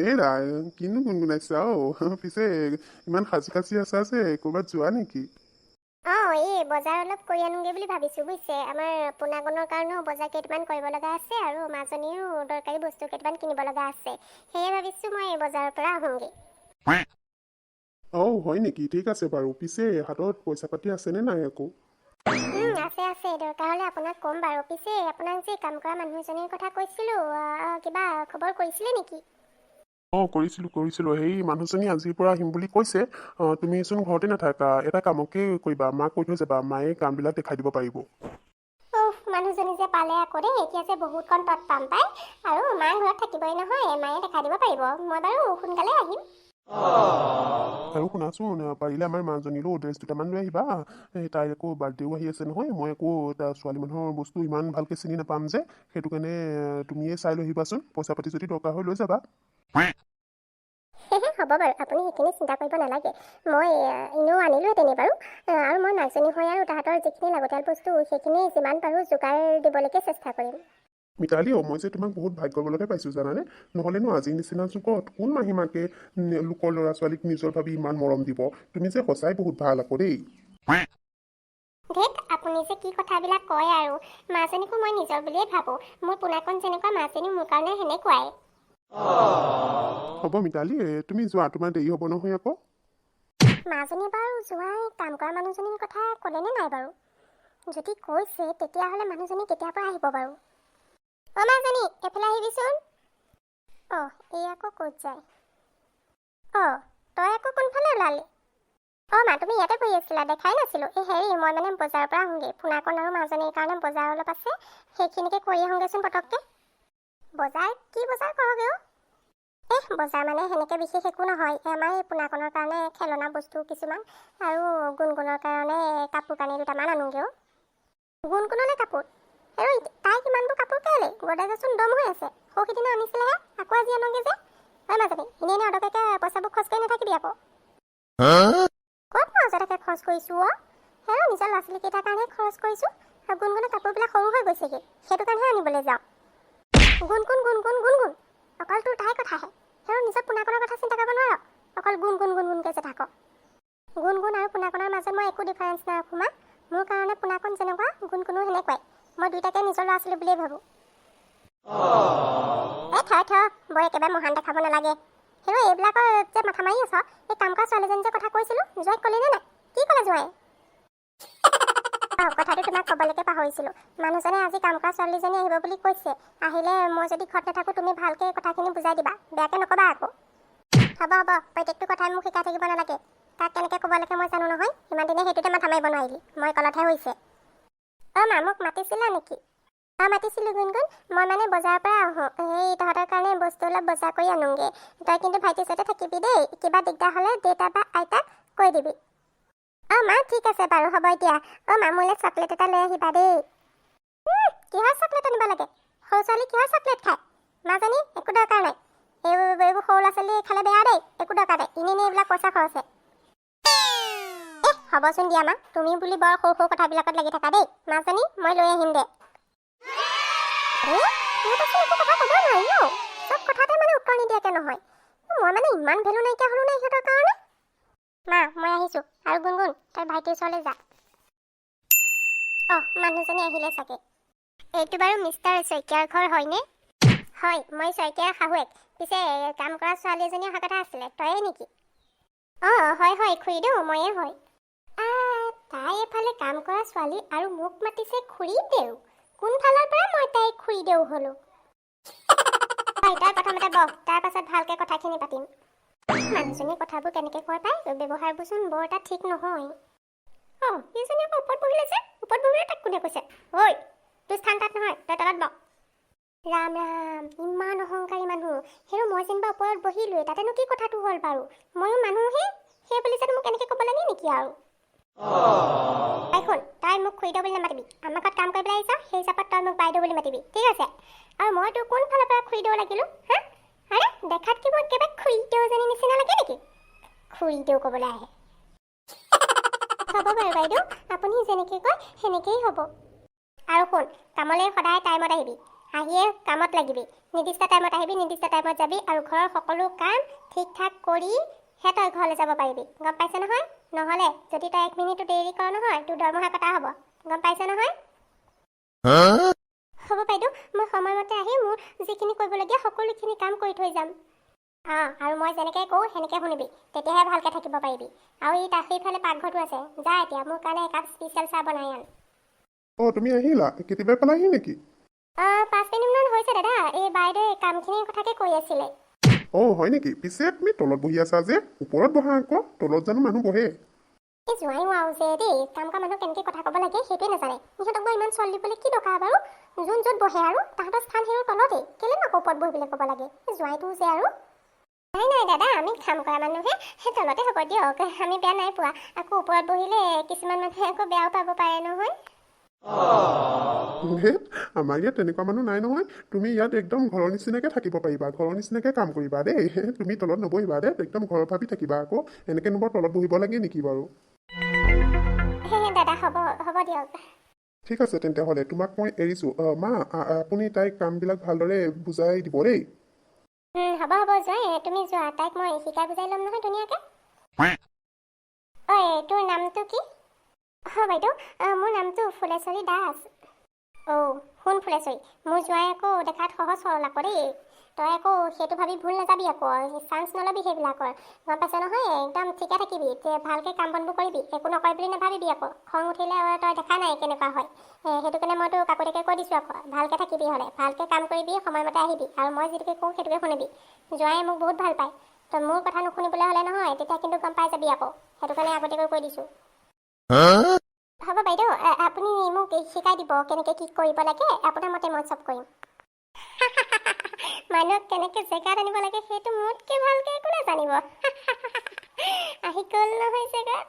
হেৰা কিনো গুণগুণাইছা পিছে ইমান সাজি কাচি আছা যে ক'ৰবাত যোৱা নেকি? এই বজাৰ অলপ কৰি আনোগে বুলি ভাবিছোঁ বুজিছে। আমাৰ পোনাকণৰ কাৰণেও বজাৰ কেইটামান কৰিব লগা আছে আৰু মাজনীৰো দৰকাৰী বস্তু কেইটামান কিনিব লগা আছে। সেয়ে ভাবিছোঁ মই বজাৰৰ পৰা আহোঁগৈ। হয় নেকি? ঠিক আছে বাৰু। পিছে হাতত পইচা পাতি আছেনে নাই আকৌ? আছে দৰকাৰ হ'লে আপোনাক ক'ম বাৰু। পিছে আপোনাক যে কাম কৰা মানুহজনীৰ কথা কৈছিলোঁ, কিবা খবৰ কৰিছিলে নেকি? কৰিছিলোঁ। সেই মানুহজনী আজিৰ পৰা আহিম বুলি কৈছে। তুমিচোন ঘৰতে নাথাকা, এটা কামকে কৰিবা, মাক কৈ থৈ যাবা, মায়ে কামবিলাক দেখাই দিব পাৰিব। মানুহজনী যে পালে আকৌ দেই, এতিয়া যে বহুতকণ তৎ পাম পায়। আৰু মায়ে ঘৰত থাকিবই নহয়, মায়ে দেখাই দিব পাৰিব। মই বাৰু সোনকালে আহিম। আৰু শুনাচোন, পাৰিলে আমাৰ মাজনীলৈও ড্ৰেছ দুটামান লৈ আহিবা। তাইৰ আকৌ বাৰ্থডেও আহি আছে নহয়। মই আকৌ ছোৱালী মানুহৰ বস্তু ইমান ভালকৈ চিনি নাপাম যে, সেইটো কাৰণে তুমিয়ে চাই লৈ আহিবাচোন। পইচা পাতি যদি দৰকাৰ হয় লৈ যাবা। হ'ব বাৰু, আপুনি সেইখিনি চিন্তা কৰিব নালাগে। মই এনেও আনিলোহেঁতেনে বাৰু। আৰু মই নাজনী হৈ আৰু তাহাঁতৰ যিখিনি লাগতিয়াল বস্তু সেইখিনি যিমান পাৰোঁ যোগাৰ দিবলৈকে চেষ্টা কৰিম। মিতালী, মই যে তোমাক বহুত ভাগ্যৱান লগাই পাইছোঁ জানানে? নহ'লেনো আজিৰ নিচিনা যুগত কোন মাহীমাকে লোকৰ ল'ৰা ছোৱালীক নিজৰ ভাবি ইমান মৰম দিব। তুমি যে সঁচাই বহুত ভাল আকৌ দেই। ধেত, আপুনি যে কি কথাবিলাক কয় আৰু। মাজনীকো মই নিজৰ বুলিয়ে ভাবোঁ। মোৰ পোনাকণ যেনেকুৱা মাজনী মোৰ কাৰণে সেনেকুৱাই। হ'ব মিতালী, তুমি যোৱা, তোমাৰ দেৰি হ'ব নহয় আকৌ। মাজনী বাৰু যোৱাই কাম কৰা মানুহজনীৰ কথা ক'লেনে নাই বাৰু? যদি কৈছে তেতিয়াহ'লে মানুহজনী কেতিয়াৰ পৰা আহিব বাৰু? মাজনী, এইফালে আহিবিচোন। এই আকৌ ক'ত যায়? তই আকৌ কোনফালে ওলালি? মা, তুমি ইয়াতে বহি আছিলা, দেখাই নাছিলোঁ। হেৰি, মই মানে বজাৰৰ পৰা আহোঁগৈ। পোনাকণ আৰু মাজনীৰ কাৰণে বজাৰ অলপ আছে, সেইখিনিকে কৰি আহোঁগৈচোন পটককৈ। বজাৰ? কি বজাৰ কৰগৈ? বজাৰ মানে সেনেকৈ বিশেষ একো নহয়। আমাৰ এই পোনাকণৰ কাৰণে খেলনা বস্তু কিছুমান আৰু গুণগুণৰ কাৰণে কাপোৰ কানি দুটামান আনোগৈ। গুণগুণলৈ কাপোৰ? তাই কিমানবোৰ কাপোৰ কেলৈ? গড্ৰেজচোন দম হৈ আছে। সৌ সিদিনা আনিছিলেহে, আকৌ আজি আনোগৈ যে। মাজনী, এনেই অদৰকাৰীকৈ পইচাবোৰ খৰচ কৰি নাথাকিবি আকৌ। ক'ত মই অযথাকৈ খৰচ কৰিছোঁ নিজৰ ল'ৰা ছোৱালীকেইটাৰ কাৰণে খৰচ কৰিছোঁ। আৰু গুণগুণৰ কাপোৰবিলাক সৰু হৈ গৈছেগৈ, সেইটো কাৰণেহে আনিবলৈ যাওঁ। গুণ অকল তোৰ তাইৰ কথাহে। নিজৰ পোনাকণৰ কথা চিন্তা কৰিব নোৱাৰ। অকল গুণগুণকৈ যে থাক। গুণগুণ আৰু পোনাকণৰ মাজত মই একো ডিফাৰেঞ্চ নাৰাখোঁ মা। মোৰ কাৰণে পোনাকণ যেনেকুৱা, গুণগুণো সেনেকুৱাই। মই দুইটাকে নিজৰ ল'ৰা ছোৱালী বুলিয়েই ভাবোঁ। বৰ একেবাৰে মহান দেখাব নালাগে। এইবিলাকৰ যে মাথা মাৰি আছ, এই কাম কৰা ছোৱালীজনী যে কথা কৈছিলোঁ, জোঁৱাইক ক'লেনে নাই? কি ক'লে জোঁৱাই? কথাটো তোমাক ক'বলৈকে পাহৰিছিলোঁ। মানুহজনে আজি কাম কৰা ছোৱালীজনী আহিব বুলি কৈছে। আহিলে মই যদি ঘৰত নাথাকোঁ, তুমি ভালকৈ কথাখিনি বুজাই দিবা, বেয়াকৈ নক'বা আকৌ। হ'ব, প্ৰত্যেকটো কথাই মোক শিকাই থাকিব নালাগে। তাক কেনেকৈ ক'ব লাগে মই জানো নহয়। ইমান দিনে সেইটোতে মাথা মাৰিব নোৱাৰিলি, মই কলতহে হৈছে। মা, মোক মাতিছিলা নেকি? মাতিছিলোঁ গুণগুণ। মই মানে বজাৰৰ পৰা আহোঁ, তহঁতৰ কাৰণে বস্তু অলপ বজাৰ কৰি আনোগৈ। তই কিন্তু ভাইটিৰ ওচৰতে থাকিবি দেই। কিবা দিগদাৰ হ'লে দেউতা বা আইতাক কৈ দিবি। মা, ঠিক আছে বাৰু, হ'ব এতিয়া। মা, মোলৈ চকলেট এটা লৈ আহিবা দেই। কিহৰ চকলেট আনিব লাগে? সৰু ছোৱালী কিহৰ চকলেট খায়? মাজনী, একো দৰকাৰ নাই। এইবোৰ সৰু ল'ৰা ছোৱালী খালে বেয়া দেই, একো দৰকাৰ নাই। এনেই এইবিলাক পইচা খৰচে। হ'বচোন দিয়া মা, তুমি বুলি বৰ সৰু কথাবিলাকত লাগি থাকা দেই। মাজনী, মই লৈ আহিম দে। একো কথা ক'ব নোৱাৰি চব কথাতে মানে উত্তৰ নিদিয়াকৈ নহয়। মই মানে ইমান ভেলু নাইকিয়া হ'লো নে সিহঁতৰ কাৰণে? মা, মই আহিছোঁ। আৰু গুণগুণ, তই ভাইটিৰ ওচৰলৈ যা। মানুহজনী আহিলে চাগে। এইটো বাৰু মিষ্টাৰ শইকীয়াৰ ঘৰ হয়নে? হয়, মই শইকীয়াৰ শাহুৱেক। পিছে কাম কৰা ছোৱালী এজনী অহা কথা আছিলে, তয়ে নেকি? হয়, খুৰীদেউ, ময়ে হয়। তাই এফালে কাম কৰা ছোৱালী আৰু মোক মাতিছে খুৰীদেউ। কোনফালৰ পৰা মই তাইক খুৰীদেউ হ'লো? তই প্ৰথমতে বহ, তাৰ পাছত ভালকৈ কথাখিনি পাতিম। মানুহজনীৰ কথাবোৰ কেনেকৈ কয় পাই, ব্যৱহাৰবোৰচোন বৰ এটা ঠিক নহয়। এইজনী আকৌ ওপৰত বহিলে যে, ওপৰত বহিলে তাক কোনে কৈছে? ঐ, তোৰ স্থান তাত নহয়, তই তলত বহ। ৰাম, ইমান অহংকাৰী মানুহ। মই যেনিবা ওপৰত বহিলোৱে, তাতেনো কি কথাটো হ'ল বাৰু? ময়ো মানুহহে, সেই বুলি যে মোক এনেকৈ ক'ব লাগে নেকি আৰু? শুন, তই মোক খুৰীদেউ বুলি নামাতিবি। আমাৰ ঘৰত কাম কৰিবলৈ আহিছ, সেই হিচাপত তই মোক বাইদেউ বুলি মাতিবি, ঠিক আছে? আৰু মই তোৰ কোনফালৰ পৰা খুৰীদেউ লাগিলোঁ? দেখাত কি মই একেবাৰে খুৰীদেউজনী নিচিনা লাগে নেকি? খুৰীদেউ ক'বলৈ আহে। হ'ব বাৰু বাইদেউ, আপুনি যেনেকৈ কয় সেনেকেই হ'ব। আৰু শুন, কামলৈ সদায় টাইমত আহিবি। আহিয়ে কামত লাগিবি নিৰ্দিষ্ট টাইমত আহিবি নিৰ্দিষ্ট টাইমত যাবি আৰু ঘৰৰ সকলো কাম ঠিক ঠাক কৰিহে তই ঘৰলৈ যাব পাৰিবি গম পাইছ নহয় নহ'লে যদি তই 1 মিনিটো দেৰি কৰ নহয় তোৰ দৰমহা কটা হ'ব গম পাইছ নহয় হ'ব বাইদেউ মই সময়মতে আহি মোৰ যিখিনি কৰিবলগীয়া সকলোখিনি কাম কৰি থৈ যাম আৰু মই যেনেকৈ কওঁ সেনেকৈ শুনিবি তেতিয়াহে ভালকৈ থাকিব পাৰিবি আৰু সেইফালে পাকঘৰটো আছে যা এতিয়া মোৰ কাৰণে একাপ স্পেচিয়েল চাহ বনাই আন তুমি আহিলা কেতিয়াবাই পালাহি নেকি 5 মিনিটমান হৈছে দাদা এই বাইদেৱে কামখিনিৰ কথাকে কৈ আছিলে হয় নেকি পিছে তুমি তলত বহি আছা যে ওপৰত বহা আকৌ তলত জানো মানুহ বহে এই জোঁৱাই আৰু যে দেই কাম কৰা মানুহ কেনেকৈ কথা ক'ব লাগে সেইটোৱে নাজানে ইহঁতক মই ইমান চল দিবলৈ কি দৰকাৰ বাৰু যোন য'ত বহে আৰু তাহাঁতৰ স্থান সেইবোৰ তলতেই কেলৈ আকৌ ওপৰত বহিবলৈ ক'ব লাগে জোঁৱাইটো যে আৰু নাই দাদা আমি কাম কৰা মানুহে সেই তলতে হ'ব দিয়ক আমি বেয়া নাই পোৱা আকৌ ওপৰত বহিলে কিছুমান মানুহে আকৌ বেয়াও পাব পাৰে নহয় আমাৰ ইয়াত তেনেকুৱা মানুহ নাই নহয় তুমি ইয়াত একদম ঘৰৰ নিচিনাকৈ থাকিব পাৰিবা ঘৰৰ নিচিনাকৈ কাম কৰিবা দেই তুমি তলত নবহিবা দেই একদম ঘৰৰ ভাবি থাকিবা আকৌ এনেকৈ নম্বৰ তলত বহিব লাগে নেকি বাৰু দাদা হ'ব দিয়ক ঠিক আছে তেন্তে হ'লে তোমাক মই এৰিছোঁ মা আপুনি তাইক কামবিলাক ভালদৰে বুজাই দিব দেই হ'ব জয় তুমি যোৱা তাইক মই শিকাই বুজাই ল'ম নহয় ধুনীয়াকৈ তোৰ নামটো কি বাইদেউ মোৰ নামটো ফুলেশ্বৰী দাস শুন ফুলেশ্বৰী মোৰ জোঁৱাই আকৌ দেখাত সহজ সৰল আকৌ দেই তই আকৌ সেইটো ভাবি ভুল নাযাবি আকৌ চান্স নল'বি সেইবিলাকৰ গম পাইছ নহয় একদম ঠিকে থাকিবি ভালকৈ কাম বনবোৰ কৰিবি একো নকৰি বুলি নাভাবিবি আকৌ খং উঠিলে তই দেখা নাই কেনেকুৱা হয় সেইটো কাৰণে মইতো কাকতীয়াকৈ কৈ দিছোঁ আকৌ ভালকৈ থাকিবি হ'লে ভালকৈ কাম কৰিবি সময়মতে আহিবি আৰু মই যিটোকে কওঁ সেইটোকে শুনিবি জোঁৱাই মোক বহুত ভাল পায় তই মোৰ কথা নুশুনিবলৈ হ'লে নহয় তেতিয়া কিন্তু গম পাই যাবি আকৌ সেইটো কাৰণে আগতীয়াকৈ কৈ দিছোঁ হ'ব বাইদেউ আপুনি মোক শিকাই দিব কেনেকৈ কি কৰিব লাগে আপোনাৰ মতে মই চব কৰিম মানুহক কেনেকৈ জেগাত আনিব লাগে সেইটো মোতকৈ ভালকৈ একো নাজানিব আহি গ'ল নহয় জেগাত